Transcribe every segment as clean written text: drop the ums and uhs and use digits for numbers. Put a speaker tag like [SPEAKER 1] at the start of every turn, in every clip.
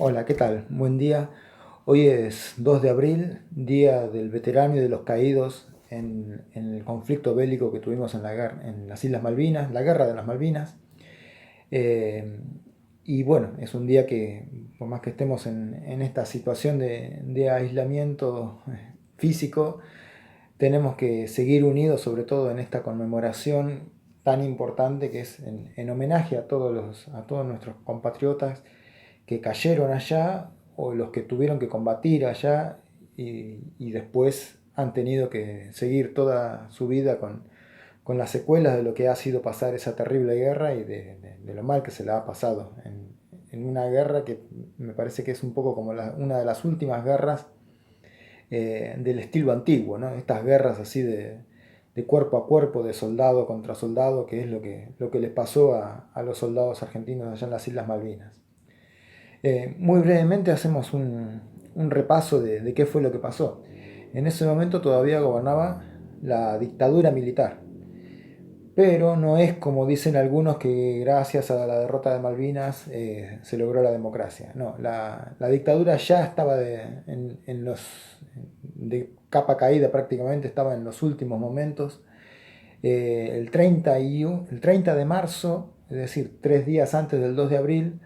[SPEAKER 1] Hola, ¿qué tal? Buen día. Hoy es 2 de abril, Día del Veterano y de los Caídos en el conflicto bélico que tuvimos en las Islas Malvinas, la Guerra de las Malvinas. Eh, y bueno, es un día que, por más que estemos en esta situación de aislamiento físico, tenemos que seguir unidos, sobre todo en esta conmemoración tan importante que es en homenaje a todos nuestros compatriotas que cayeron allá o los que tuvieron que combatir allá y después han tenido que seguir toda su vida con las secuelas de lo que ha sido pasar esa terrible guerra y de lo mal que se la ha pasado en una guerra que me parece que es un poco como una de las últimas guerras del estilo antiguo, ¿no? Estas guerras así de cuerpo a cuerpo, de soldado contra soldado, que es lo que les pasó a los soldados argentinos allá en las Islas Malvinas. Muy brevemente hacemos un repaso de qué fue lo que pasó. En ese momento todavía gobernaba la dictadura militar, pero no es como dicen algunos que gracias a la derrota de Malvinas se logró la democracia. No, la dictadura ya estaba de capa caída prácticamente, estaba en los últimos momentos. El 30 de marzo, es decir, 3 días antes del 2 de abril,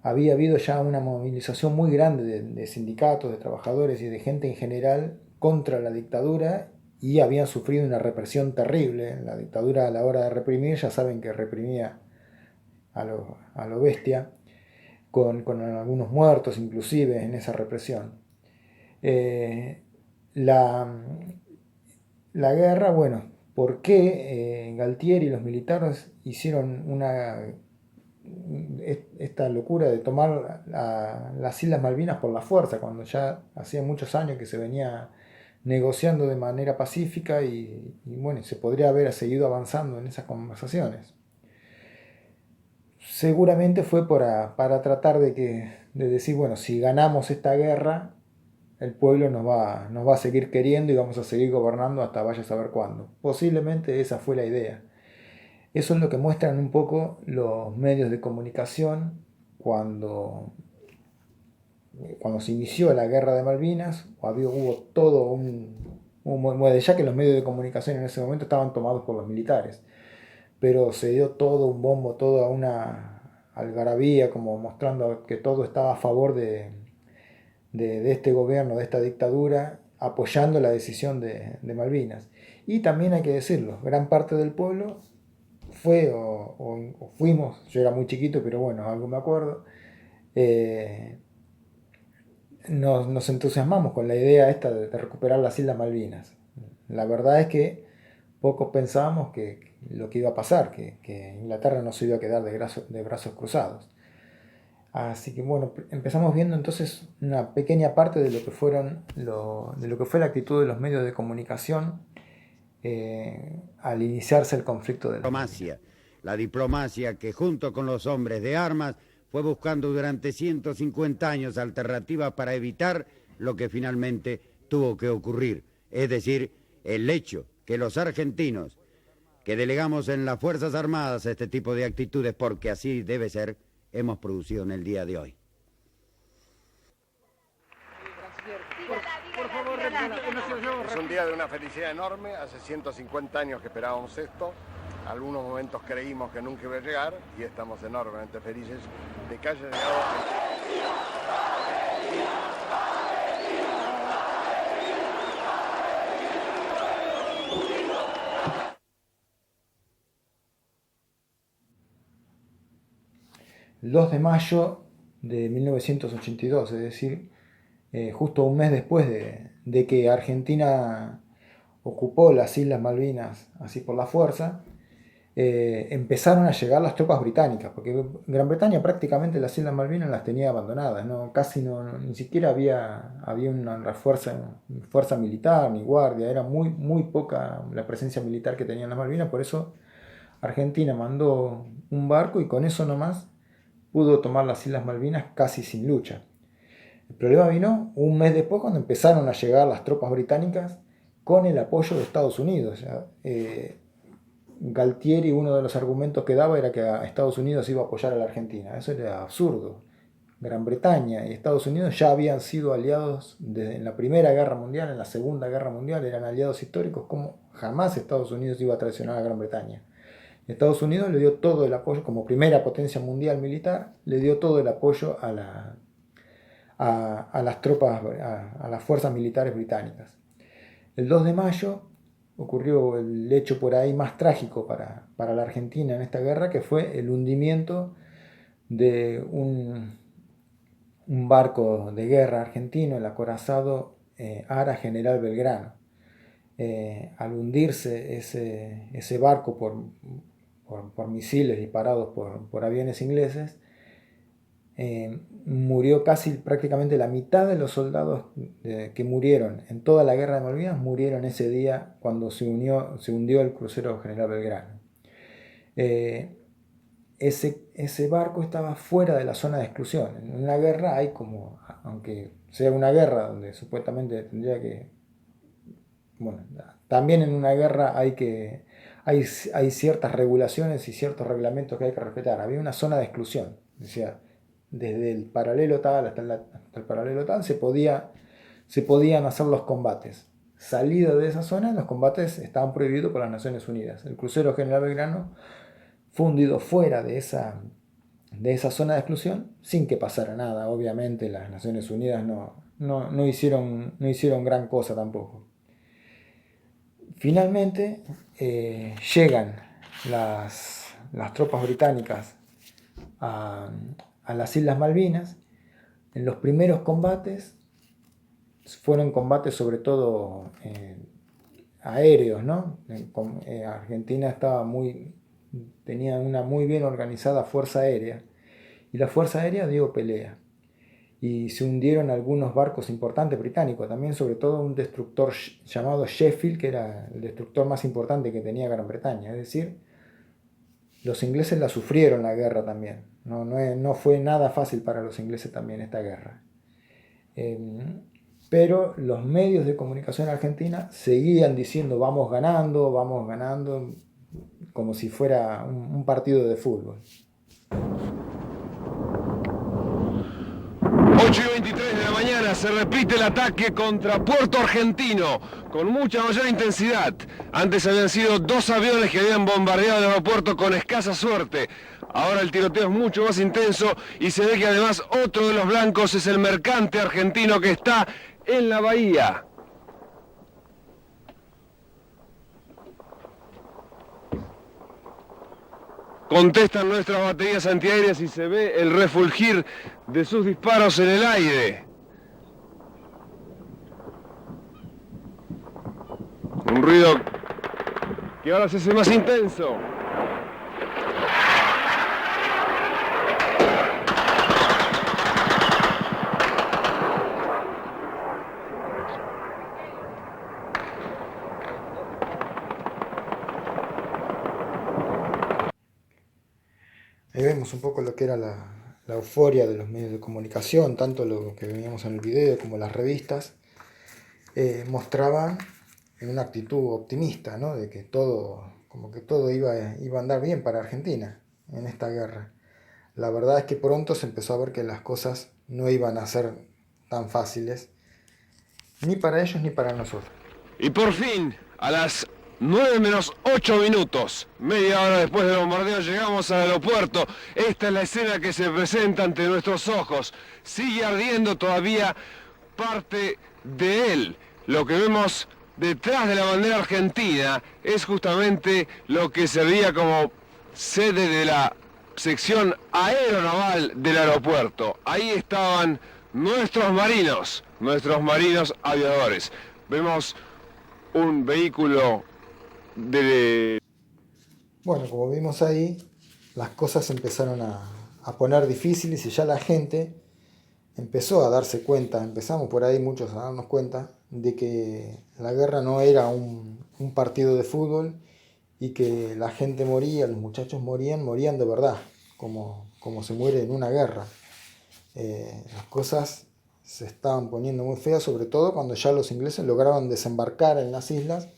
[SPEAKER 1] había habido ya una movilización muy grande de sindicatos, de trabajadores y de gente en general contra la dictadura y habían sufrido una represión terrible. La dictadura a la hora de reprimir, ya saben que reprimía a lo bestia, con algunos muertos inclusive en esa represión. Eh, la, la guerra, bueno, ¿por qué Galtieri y los militares hicieron esta locura de tomar las Islas Malvinas por la fuerza, cuando ya hacía muchos años que se venía negociando de manera pacífica bueno, se podría haber seguido avanzando en esas conversaciones? Seguramente fue para tratar de decir, bueno, si ganamos esta guerra, el pueblo nos va a seguir queriendo y vamos a seguir gobernando hasta vaya a saber cuándo. Posiblemente esa fue la idea. Eso es lo que muestran un poco los medios de comunicación cuando, cuando se inició la guerra de Malvinas. Hubo todo bueno, ya que los medios de comunicación en ese momento estaban tomados por los militares, pero se dio todo un bombo, toda una algarabía, como mostrando que todo estaba a favor de este gobierno, de esta dictadura, apoyando la decisión de Malvinas. Y también hay que decirlo, gran parte del pueblo fue o fuimos, yo era muy chiquito, pero bueno, algo me acuerdo, eh, nos entusiasmamos con la idea esta de recuperar las Islas Malvinas. La verdad es que pocos pensábamos que lo que iba a pasar, que Inglaterra no se iba a quedar de brazos cruzados. Así que bueno, empezamos viendo entonces una pequeña parte de lo que de lo que fue la actitud de los medios de comunicación al iniciarse el conflicto de las Malvinas.
[SPEAKER 2] Diplomacia, la diplomacia que junto con los hombres de armas fue buscando durante 150 años alternativas para evitar lo que finalmente tuvo que ocurrir, es decir, el hecho que los argentinos que delegamos en las Fuerzas Armadas este tipo de actitudes, porque así debe ser, hemos producido en el día de hoy.
[SPEAKER 3] Es un día de una felicidad enorme, hace 150 años que esperábamos esto, algunos momentos creímos que nunca iba a llegar y estamos enormemente felices de que haya llegado.
[SPEAKER 1] El 2 de mayo de 1982, es decir, justo un mes después de que Argentina ocupó las Islas Malvinas así por la fuerza, empezaron a llegar las tropas británicas, porque Gran Bretaña prácticamente las Islas Malvinas las tenía abandonadas, ¿no? Casi ni siquiera había una fuerza militar ni guardia, era muy poca la presencia militar que tenían las Malvinas, por eso Argentina mandó un barco y con eso nomás pudo tomar las Islas Malvinas casi sin lucha. El problema vino un mes después cuando empezaron a llegar las tropas británicas con el apoyo de Estados Unidos. Galtieri, uno de los argumentos que daba era que Estados Unidos iba a apoyar a la Argentina. Eso era absurdo. Gran Bretaña y Estados Unidos ya habían sido aliados desde en la Primera Guerra Mundial, en la Segunda Guerra Mundial, eran aliados históricos, como jamás Estados Unidos iba a traicionar a Gran Bretaña. Estados Unidos le dio todo el apoyo, como primera potencia mundial militar, le dio todo el apoyo a las tropas, a las fuerzas militares británicas. El 2 de mayo ocurrió el hecho por ahí más trágico para la Argentina en esta guerra, que fue el hundimiento de un barco de guerra argentino, el acorazado Ara General Belgrano. Al hundirse ese barco por misiles disparados por aviones ingleses, murió prácticamente la mitad de los soldados que murieron en toda la guerra de Malvinas, murieron ese día cuando se hundió el crucero General Belgrano. Ese barco estaba fuera de la zona de exclusión. En una guerra hay como, aunque sea una guerra donde supuestamente tendría que, bueno, también en una guerra hay ciertas regulaciones y ciertos reglamentos que hay que respetar. Había una zona de exclusión, decía, desde el paralelo tal hasta el paralelo tal se podían hacer los combates. Salido de esa zona, los combates estaban prohibidos por las Naciones Unidas. El crucero General Belgrano fue hundido fuera de esa zona de exclusión sin que pasara nada. Obviamente las Naciones Unidas no hicieron gran cosa tampoco. Finalmente llegan las tropas británicas a las Islas Malvinas. En los primeros combates fueron combates sobre todo aéreos, ¿no? Argentina tenía una muy bien organizada fuerza aérea, y la fuerza aérea dio pelea, y se hundieron algunos barcos importantes británicos, también sobre todo un destructor llamado Sheffield, que era el destructor más importante que tenía Gran Bretaña. Es decir, los ingleses la sufrieron la guerra también, no fue nada fácil para los ingleses también esta guerra. Pero los medios de comunicación argentina seguían diciendo vamos ganando, como si fuera un partido de fútbol.
[SPEAKER 4] 8:23 de la mañana se repite el ataque contra Puerto Argentino con mucha mayor intensidad. Antes habían sido 2 aviones que habían bombardeado el aeropuerto con escasa suerte. Ahora el tiroteo es mucho más intenso y se ve que además otro de los blancos es el mercante argentino que está en la bahía. Contestan nuestras baterías antiaéreas y se ve el refulgir de sus disparos en el aire. Un ruido que ahora se hace más intenso.
[SPEAKER 1] Ahí vemos un poco lo que era la euforia de los medios de comunicación, tanto lo que veíamos en el video como las revistas, mostraban una actitud optimista, ¿no? De que todo iba a andar bien para Argentina en esta guerra. La verdad es que pronto se empezó a ver que las cosas no iban a ser tan fáciles, ni para ellos ni para nosotros.
[SPEAKER 4] Y por fin, a las 9:08, media hora después del bombardeo, llegamos al aeropuerto. Esta es la escena que se presenta ante nuestros ojos. Sigue ardiendo todavía parte de él. Lo que vemos detrás de la bandera argentina es justamente lo que servía como sede de la sección aeronaval del aeropuerto. Ahí estaban nuestros marinos aviadores. Vemos un vehículo
[SPEAKER 1] Bueno, como vimos ahí, las cosas empezaron a poner difíciles y ya la gente empezó a darse cuenta, empezamos por ahí muchos a darnos cuenta de que la guerra no era un partido de fútbol y que la gente moría, los muchachos morían de verdad, como se muere en una guerra. Las cosas se estaban poniendo muy feas, sobre todo cuando ya los ingleses lograron desembarcar en las islas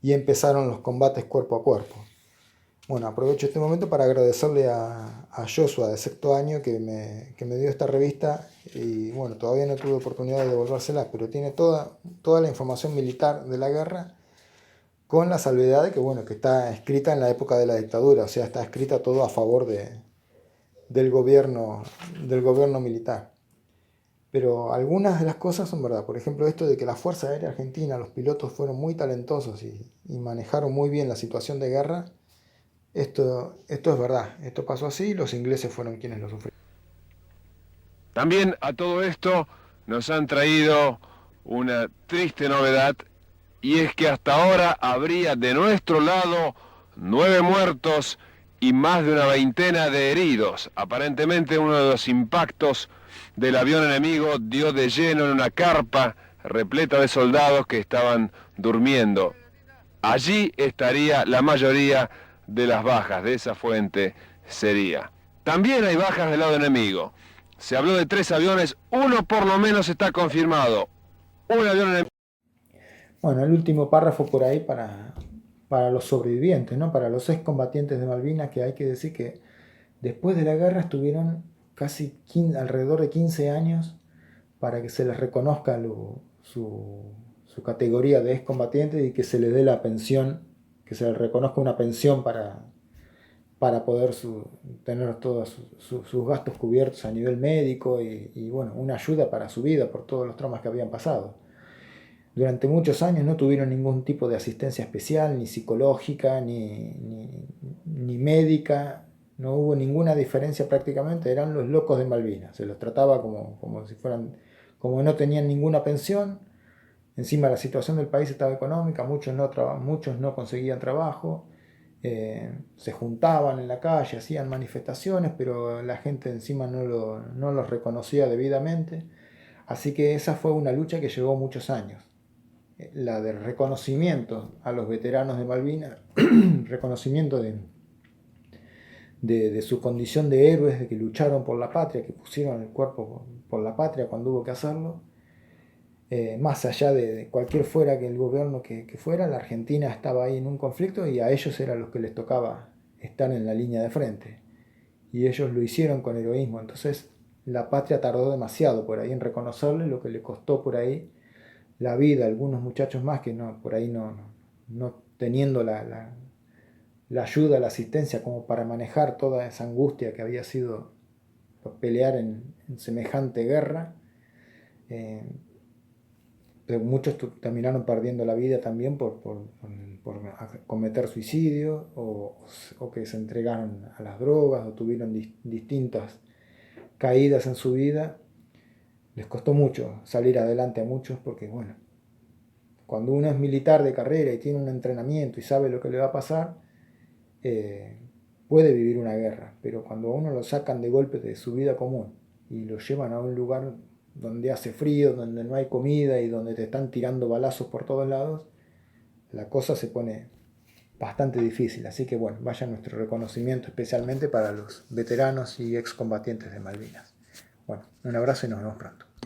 [SPEAKER 1] y empezaron los combates cuerpo a cuerpo. Bueno, aprovecho este momento para agradecerle a Joshua de sexto año que me dio esta revista y bueno, todavía no tuve oportunidad de devolvérsela, pero tiene toda la información militar de la guerra con la salvedad de que, bueno, que está escrita en la época de la dictadura, o sea, está escrita todo a favor del gobierno militar. Pero algunas de las cosas son verdad. Por ejemplo, esto de que la Fuerza Aérea Argentina, los pilotos fueron muy talentosos y manejaron muy bien la situación de guerra. Esto es verdad. Esto pasó así y los ingleses fueron quienes lo sufrieron.
[SPEAKER 4] También a todo esto nos han traído una triste novedad, y es que hasta ahora habría de nuestro lado 9 muertos y más de una veintena de heridos. Aparentemente uno de los impactos del avión enemigo dio de lleno en una carpa repleta de soldados que estaban durmiendo. Allí estaría la mayoría de las bajas, de esa fuente sería. También hay bajas del lado enemigo. Se habló de 3 aviones, uno por lo menos está confirmado. Un avión enemigo.
[SPEAKER 1] Bueno, el último párrafo por ahí para los sobrevivientes, ¿no? Para los excombatientes de Malvinas, que hay que decir que después de la guerra estuvieron alrededor de 15 años para que se les reconozca su categoría de excombatientes y que se les dé la pensión, que se les reconozca una pensión para poder tener todos sus gastos cubiertos a nivel médico y bueno, una ayuda para su vida por todos los traumas que habían pasado. Durante muchos años no tuvieron ningún tipo de asistencia especial, ni psicológica, ni médica. No hubo ninguna diferencia prácticamente. Eran los locos de Malvinas. Se los trataba como si fueran, como no tenían ninguna pensión. Encima la situación del país estaba económica, muchos no conseguían trabajo. Se juntaban en la calle, hacían manifestaciones, pero la gente encima no los reconocía debidamente. Así que esa fue una lucha que llevó muchos años. La del reconocimiento a los veteranos de Malvinas, reconocimiento de su condición de héroes, de que lucharon por la patria, que pusieron el cuerpo por la patria cuando hubo que hacerlo, más allá de cualquier fuera que el gobierno que fuera, la Argentina estaba ahí en un conflicto y a ellos era los que les tocaba estar en la línea de frente. Y ellos lo hicieron con heroísmo, entonces la patria tardó demasiado por ahí en reconocerle lo que le costó por ahí la vida a algunos muchachos más que por ahí no teniendo la ayuda, la asistencia como para manejar toda esa angustia que había sido pelear en semejante guerra. Pero muchos terminaron perdiendo la vida también por cometer suicidio o que se entregaron a las drogas o tuvieron distintas caídas en su vida. Les costó mucho salir adelante a muchos porque, bueno, cuando uno es militar de carrera y tiene un entrenamiento y sabe lo que le va a pasar, puede vivir una guerra, pero cuando a uno lo sacan de golpe de su vida común y lo llevan a un lugar donde hace frío, donde no hay comida y donde te están tirando balazos por todos lados, la cosa se pone bastante difícil. Así que bueno, vaya nuestro reconocimiento especialmente para los veteranos y excombatientes de Malvinas. Bueno, un abrazo y nos vemos pronto.